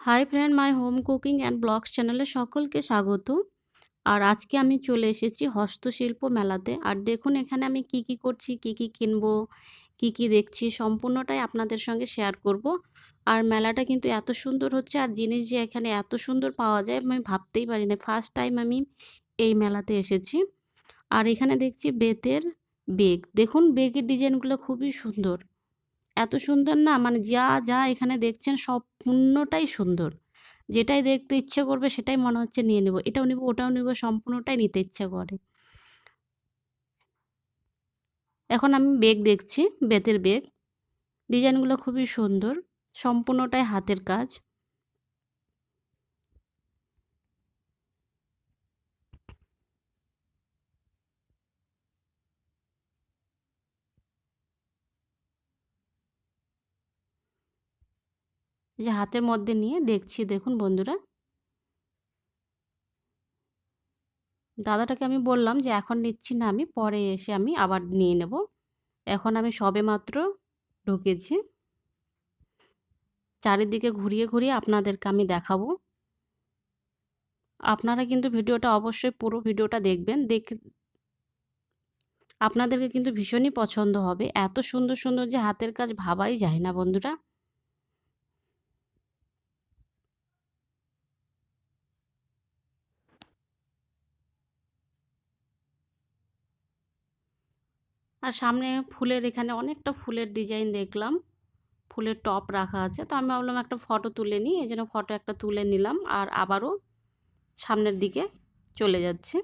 High friend, my home cooking and blogs চ্যানেলে সকলকে স্বাগত। আর আজকে আমি চলে এসেছি হস্তশিল্প মেলাতে। আর দেখুন এখানে আমি কি কি করছি, কি কি কিনবো, কি কি দেখছি সম্পূর্ণটাই আপনাদের সঙ্গে শেয়ার করব। আর মেলাটা কিন্তু এত সুন্দর হচ্ছে, আর জিনিস যে এখানে এত সুন্দর পাওয়া যায় আমি ভাবতেই পারি না। ফার্স্ট টাইম আমি এই মেলাতে এসেছি। আর এখানে দেখছি বেতের বেগ। দেখুন বেগের ডিজাইনগুলো খুবই সুন্দর। এত সুন্দর না, মানে যা যা এখানে দেখছেন সম্পূর্ণটাই সুন্দর। যেটাই দেখতে ইচ্ছে করবে সেটাই মনে হচ্ছে নিয়ে নেব। এটাও নিব, ওটাও নিব, সম্পূর্ণটাই নিতে ইচ্ছা করে। এখন আমি বেগ দেখছি, বেতের বেগ। ডিজাইনগুলো খুবই সুন্দর, সম্পূর্ণটাই হাতের কাজ। এই যে হাতের মধ্যে নিয়ে দেখছি, দেখুন বন্ধুরা। দাদাটাকে আমি বললাম যে এখন নিচ্ছি না আমি, পরে এসে আমি আবার নিয়ে নেব। এখন আমি সবেমাত্র ঢুকেছি। চারিদিকে ঘুরিয়ে ঘুরিয়ে আপনাদেরকে আমি দেখাবো। আপনারা কিন্তু ভিডিওটা অবশ্যই পুরো ভিডিওটা দেখবেন। আপনাদেরকে কিন্তু ভীষণই পছন্দ হবে। এত সুন্দর সুন্দর যে হাতের কাজ ভাবাই যায় না বন্ধুরা। আর সামনে ফুলের, এখানে অনেকটা ফুলের ডিজাইন দেখলাম। ফুলের টব রাখা আছে। তো আমি ভাবলাম একটা ফটো তুলে নিই। এজন্য ফটো একটা তুলে নিলাম আর আবারও সামনের দিকে চলে যাচ্ছি।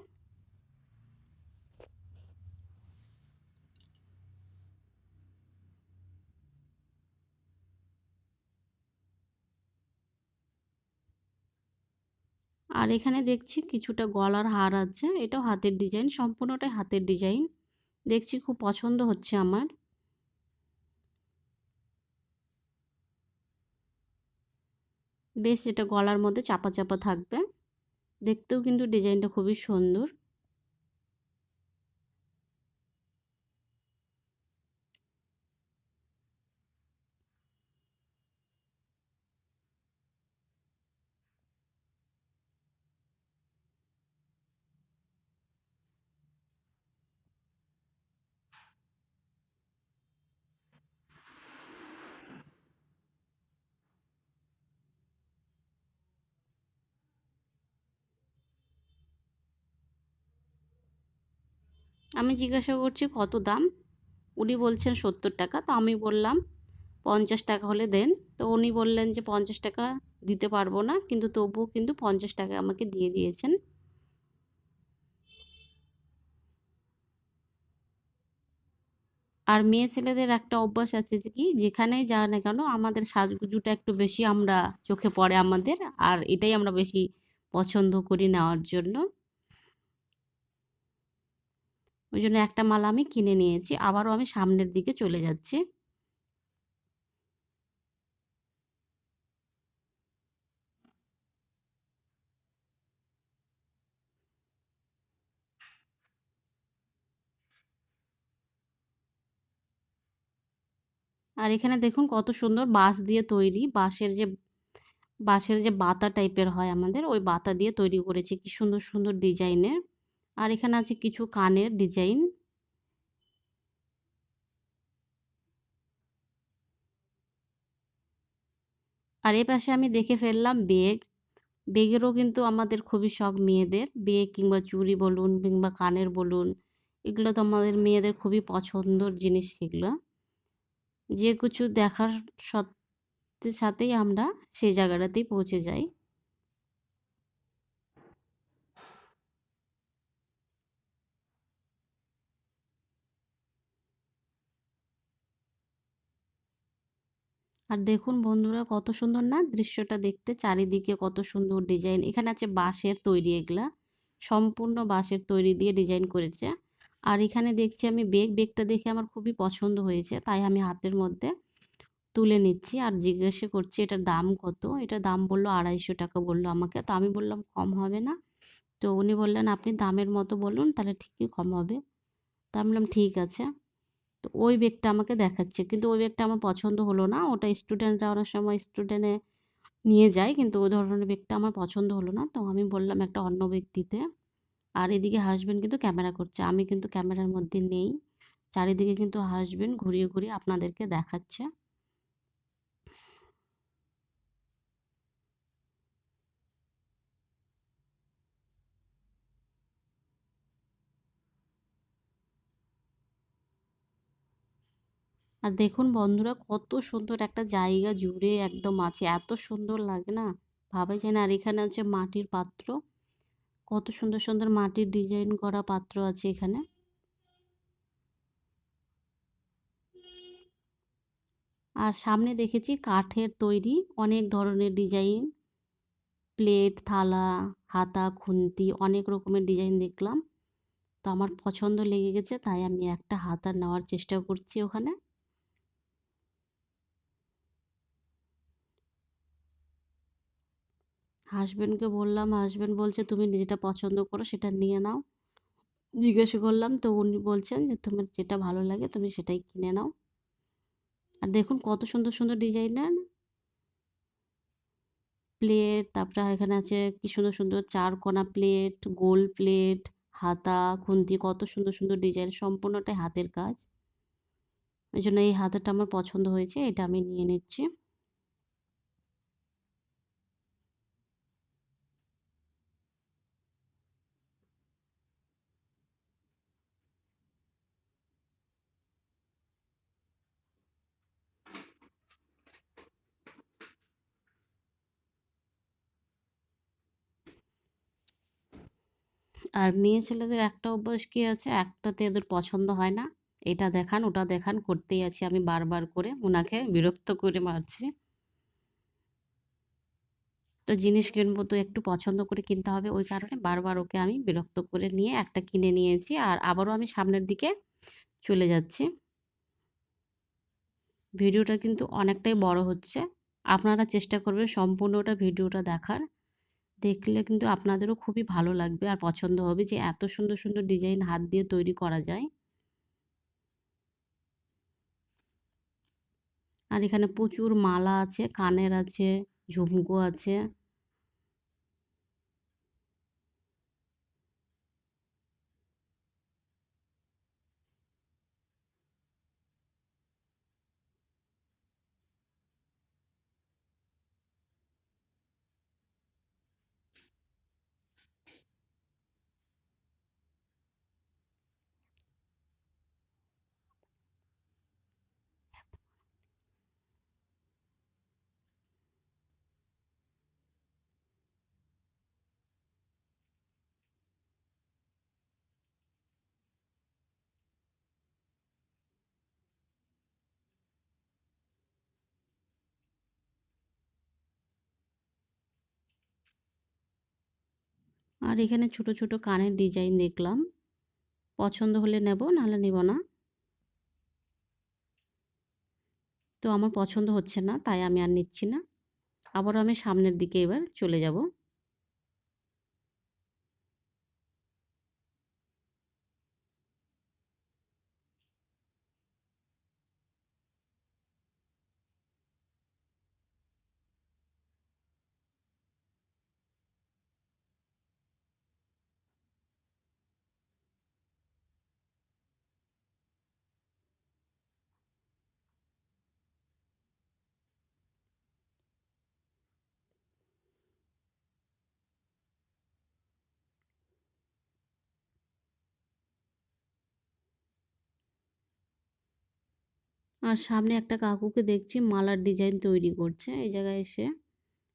আর এখানে দেখছি কিছুটা গলার হার আছে। এটাও হাতের ডিজাইন, সম্পূর্ণটাই হাতের ডিজাইন। দেখছি খুব পছন্দ হচ্ছে আমার। বেশ, এটা গলার মধ্যে চাপা চাপা থাকবে। দেখতেও কিন্তু ডিজাইনটা খুবই সুন্দর। আমি জিজ্ঞাসা করছি কত দাম। উনি বলছেন ৭০ টাকা। তো আমি বললাম ৫০ টাকা হলে দেন। তো উনি বললেন যে ৫০ টাকা দিতে পারবো না, কিন্তু তবুও কিন্তু ৫০ টাকা আমাকে দিয়ে দিয়েছেন। আর মেয়ে ছেলেদের একটা অভ্যাস আছে যে কি, যেখানেই যাও না কেন আমাদের সাজগুজুটা একটু বেশি আমরা চোখে পড়ে আমাদের। আর এটাই আমরা বেশি পছন্দ করি নেওয়ার জন্য। ওই জন্য একটা মালা আমি কিনে নিয়েছি। আবারও আমি সামনের দিকে চলে যাচ্ছি। আর এখানে দেখুন কত সুন্দর বাঁশ দিয়ে তৈরি, বাঁশের যে বাতা টাইপের হয় আমাদের, ওই বাতা দিয়ে তৈরি করেছে কি সুন্দর সুন্দর ডিজাইনের। আর এখানে আছে কিছু কানের ডিজাইন। আর এ পাশে আমি দেখে ফেললাম বেগ। বেগেরও কিন্তু আমাদের খুবই শখ মেয়েদের। বেগ কিংবা চুড়ি বলুন কিংবা কানের বলুন, এগুলো তো আমাদের মেয়েদের খুবই পছন্দর জিনিস সেগুলো। যে কিছু দেখার সাথে সাথেই আমরা সেই জায়গাটাতেই পৌঁছে যাই। আর দেখুন বন্ধুরা কত সুন্দর না দৃশ্যটা দেখতে, চারিদিকে কত সুন্দর ডিজাইন। এখানে আছে বাঁশের তৈরি, এগুলা সম্পূর্ণ বাঁশের তৈরি দিয়ে ডিজাইন করেছে। আর এখানে দেখছি আমি বেগটা দেখে আমার খুবই পছন্দ হয়েছে, তাই আমি হাতের মধ্যে তুলে নিচ্ছি আর জিজ্ঞাসা করছি এটার দাম কত। এটার দাম বললো ২৫০ টাকা বললো আমাকে। তো আমি বললাম কম হবে না? তো উনি বললেন আপনি দামের মতো বলুন, তাহলে ঠিকই কম হবে। তা আমি বললাম ঠিক আছে। তো ওই ব্যাগটা আমাকে দেখাচ্ছে, কিন্তু ওই ব্যাগটা আমার পছন্দ হলো না। ওটা স্টুডেন্টরা অনেক সময় নিয়ে যায়, কিন্তু ওই ধরনের ব্যাগটা আমার পছন্দ হলো না। তো আমি বললাম একটা অন্য ব্যাগ দিতে। আর এদিকে হাসব্যান্ড কিন্তু ক্যামেরা করছে। আমি কিন্তু ক্যামেরার মধ্যে নেই। চারিদিকে কিন্তু হাসব্যান্ড ঘুরিয়ে, ঘুরিয়ে আপনাদেরকে দেখাচ্ছে। আর দেখুন বন্ধুরা, কত সুন্দর একটা জায়গা জুড়ে একদম আছে। এত সুন্দর লাগে না? ভাবাই যায় না। আর এখানে আছে মাটির পাত্র। কত সুন্দর, সুন্দর মাটির ডিজাইন করা পাত্র আছে এখানে। আর সামনে দেখেছি কাঠের তৈরি অনেক ধরনের ডিজাইন, প্লেট, থালা, হাতা, খুন্তি, অনেক রকমের ডিজাইন দেখলাম। তো আমার পছন্দ লেগে গেছে, তাই আমি একটা হাতা নেওয়ার চেষ্টা করছি ওখানে। হাসব্যান্ডকে বললাম, হাসব্যান্ড বলছে তুমি যেটা পছন্দ করো সেটা নিয়ে নাও। জিজ্ঞাসা করলাম, তো উনি বলছেন যে তোমার যেটা ভালো লাগে তুমি সেটাই কিনে নাও। আর দেখুন কত সুন্দর সুন্দর ডিজাইনের প্লেট, তারপরে এখানে আছে কি সুন্দর সুন্দর চারকোনা প্লেট, গোল প্লেট, হাতা, খুন্তি, কত সুন্দর সুন্দর ডিজাইন, সম্পূর্ণটাই হাতের কাজ। ওই জন্য এই হাতাটা আমার পছন্দ হয়েছে, এটা আমি নিয়ে নিচ্ছি। আর মেয়ে ছেলেদের একটা অভ্যাস কি আছে, একটাতে এদের পছন্দ হয় না, এটা দেখান ওটা দেখান করতেই আছি আমি বারবার করে, ওনাকে বিরক্ত করে মারছি। তো জিনিস কিনবো তো একটু পছন্দ করে কিনতে হবে, ওই কারণে বারবার ওকে আমি বিরক্ত করে নিয়ে একটা কিনে নিয়েছি। আর আবারও আমি সামনের দিকে চলে যাচ্ছি। ভিডিওটা কিন্তু অনেকটাই বড় হচ্ছে। আপনারা চেষ্টা করবেন সম্পূর্ণটা ভিডিওটা দেখার। দেখলে কিন্তু আপনাদেরও খুবই ভালো লাগবে আর পছন্দ হবে যে এত সুন্দর সুন্দর ডিজাইন হাত দিয়ে তৈরি করা যায়। আর এখানে প্রচুর মালা আছে, কানের আছে, ঝুমকো আছে। আর এখানে ছোট ছোট কানের ডিজাইন দেখলাম, পছন্দ হলে নেব, নাহলে নেব না। তো আমার পছন্দ হচ্ছে না, তাই আমি আর নিচ্ছি না। আবারও আমি সামনের দিকে এবার চলে যাব। আর সামনে একটা কাকুকে দেখছি মালার ডিজাইন তৈরি করছে এই জায়গায় এসে।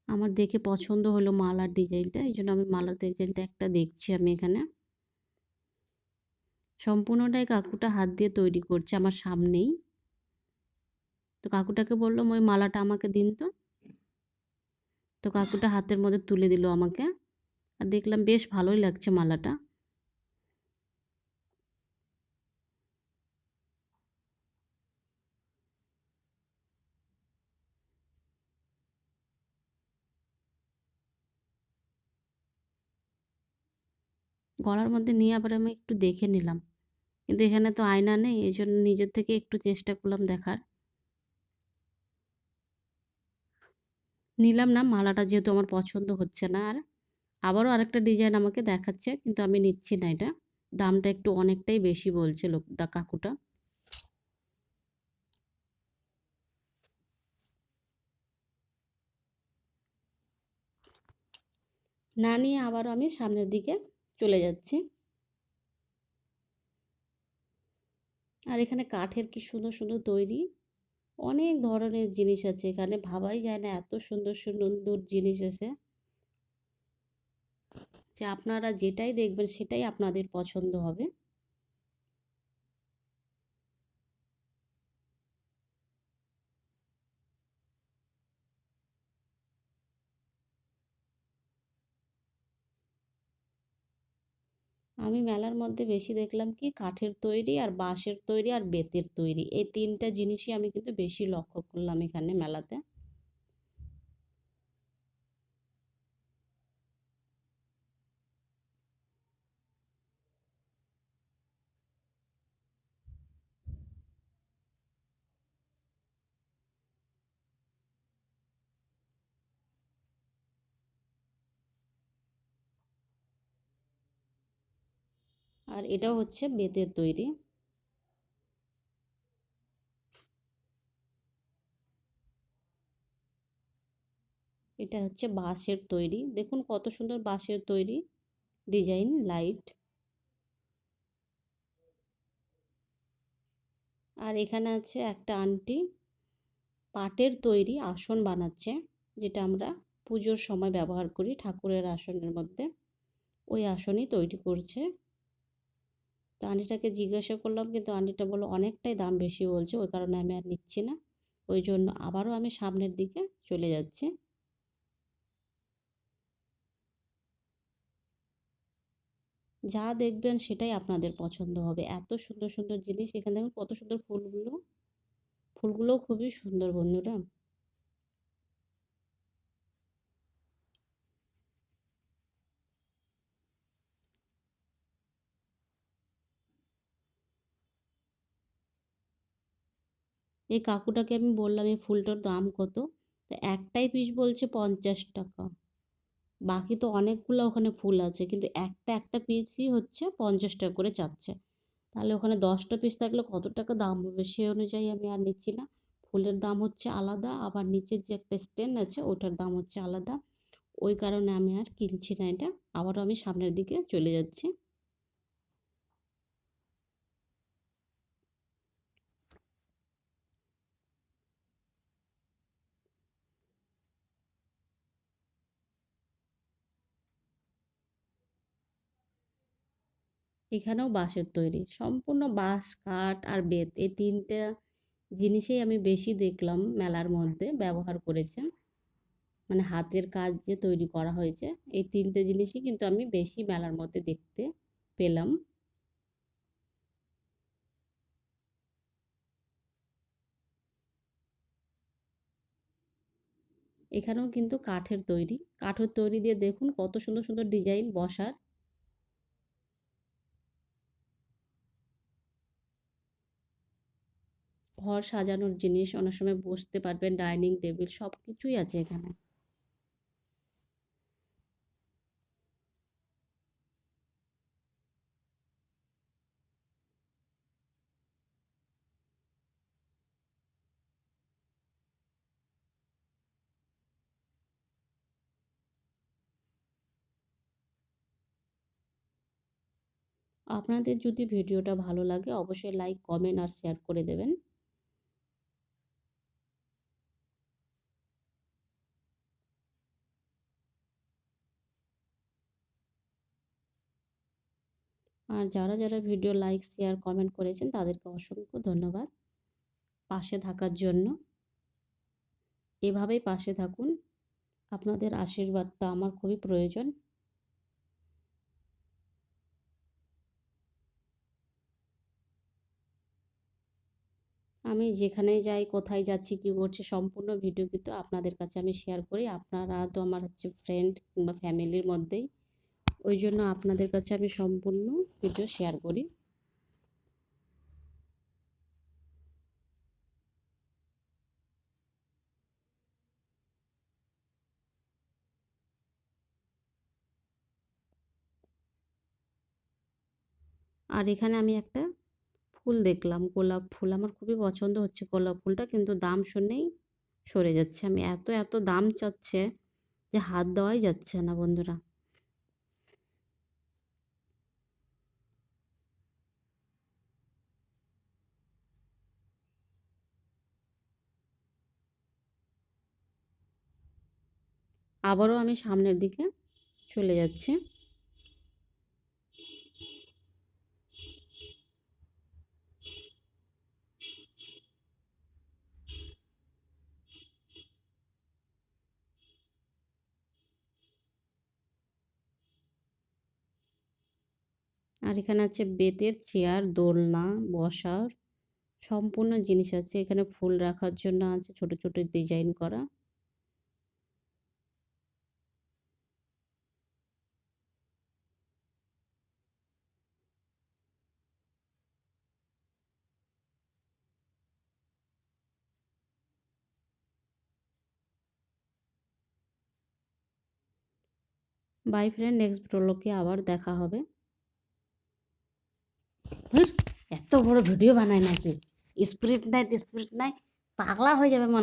আমার দেখে পছন্দ হলো মালার ডিজাইনটা, এই জন্য আমি মালার ডিজাইনটা একটা দেখছি আমি এখানে। সম্পূর্ণটাই কাকুটা হাত দিয়ে তৈরি করছে আমার সামনেই। তো কাকুটাকে বললাম ওই মালাটা আমাকে দিন তো। তো কাকুটা হাতের মধ্যে তুলে দিল আমাকে। আর দেখলাম বেশ ভালোই লাগছে মালাটা। গলার মধ্যে নিয়ে আবার আমি একটু দেখে নিলাম, কিন্তু এখানে তো আয়না নেই, এই জন্য নিজের থেকে একটু চেষ্টা করলাম দেখার। নিলাম না, মালাটা যেহেতু আমার পছন্দ হচ্ছে না আর। আবারও আরেকটা ডিজাইন আমাকে দেখাচ্ছে, কিন্তু আমি নিচ্ছি না এটা। দামটা একটু অনেকটাই বেশি বলছে কাকুটা। না নিয়ে আবারও আমি সামনের দিকে চলে যাচ্ছি। আর এখানে কাঠের কি সুন্দর সুন্দর তৈরি, অনেক ধরনের জিনিস আছে এখানে, ভাবাই যায় না এত সুন্দর সুন্দর জিনিস আছে, যে আপনারা যেটাই দেখবেন সেটাই আপনাদের পছন্দ হবে। আমি মেলার মধ্যে বেশি দেখলাম কি কাঠের তৈরি আর বাঁশের তৈরি আর বেতের তৈরি, এই তিনটা জিনিসই আমি কিন্তু বেশি লক্ষ্য করলাম এখানে মেলাতে। আর এটাও হচ্ছে বেতের তৈরি। এটা হচ্ছে বাঁশের তৈরি, দেখুন কত সুন্দর বাঁশের তৈরি, ডিজাইন লাইট। আর এখানে আছে একটা আন্টি পাটের তৈরি আসন বানাচ্ছে, যেটা আমরা পুজোর সময় ব্যবহার করি ঠাকুরের আসনের মধ্যে, ওই আসনই তৈরি করছে। তো আন্টিটাকে জিজ্ঞাসা করলাম, কিন্তু আন্টিটা বললো অনেকটাই দাম বেশি বলছে, ওই কারণে আমি আর নিচ্ছি না। ওই জন্য আবারও আমি সামনের দিকে চলে যাচ্ছি। যা দেখবেন সেটাই আপনাদের পছন্দ হবে, এত সুন্দর সুন্দর জিনিস এখানে, দেখুন কত সুন্দর ফুলগুলো, ফুলগুলোও খুবই সুন্দর বন্ধুরা। এই কাকুটাকে আমি বললাম এই ফুলটার দাম কত, তো একটাই পিস বলছে 50 টাকা। বাকি তো অনেকগুলো ওখানে ফুল আছে, কিন্তু একটা একটা পিসই হচ্ছে 50 টাকা করে চাচ্ছে। তাহলে ওখানে 10টা পিস থাকলে কত টাকা দাম হবে, সে অনুযায়ী আমি আর নিচ্ছি না। ফুলের দাম হচ্ছে আলাদা, আবার নিচের যে একটা স্ট্যান্ড আছে ওটার দাম হচ্ছে আলাদা, ওই কারণে আমি আর কিনছি না এটা। আবারও আমি সামনের দিকে চলে যাচ্ছি। এখানেও বাঁশের তৈরি, সম্পূর্ণ বাঁশ কাঠ আর বেত, এই তিনটা জিনিসেই আমি বেশি দেখলাম মেলার মধ্যে ব্যবহার করেছে, মানে হাতের কাজ যে তৈরি করা হয়েছে, এই তিনটে জিনিসই কিন্তু আমি বেশি মেলার মধ্যে দেখতে পেলাম। এখানেও কিন্তু কাঠের তৈরি, কাঠের তৈরি দিয়ে দেখুন কত সুন্দর সুন্দর ডিজাইন বসার। ঘর সাজানোর জিনিস, অনেক সময় বসতে পারবেন, ডাইনিং টেবিল সব কিছুই আছে এখানে। আপনাদের যদি ভিডিওটা ভালো লাগে অবশ্যই লাইক কমেন্ট আর শেয়ার করে দেবেন। আর যারা যারা ভিডিও লাইক শেয়ার কমেন্ট করেছেন তাদেরকে অসংখ্য ধন্যবাদ পাশে থাকার জন্য। এভাবেই পাশে থাকুন, আপনাদের আশীর্বাদটা আমার খুবই প্রয়োজন। আমি যেখানেই যাই, কোথায় যাচ্ছি, কী করছি, সম্পূর্ণ ভিডিও কিন্তু আপনাদের কাছে আমি শেয়ার করি। আপনারা তো আমার হচ্ছে ফ্রেন্ড কিংবা ফ্যামিলির মধ্যেই, ওই জন্য আপনাদের কাছে আমি সম্পূর্ণ ভিডিও শেয়ার করি। আর এখানে আমি একটা ফুল দেখলাম, গোলাপ ফুল। আমার খুবই পছন্দ হচ্ছে গোলাপ ফুলটা, কিন্তু দাম শুনেই সরে যাচ্ছে আমি। এত দাম চাচ্ছে যে হাত দেওয়াই যাচ্ছে না বন্ধুরা। আবারও আমি সামনের দিকে চলে যাচ্ছি। আর এখানে আছে বেতের চেয়ার, দোলনা, বসার সম্পূর্ণ জিনিস আছে। এখানে ফুল রাখার জন্য আছে ছোট ছোট ডিজাইন করা। বাই ফ্রেন্ড, নেক্সট ব্লগে আবার দেখা হবে। ধুর, এত বড় ভিডিও বানায় নাকি? স্পিরিট নাই, স্পিরিট নাই, পাগলা হয়ে যাবে মনে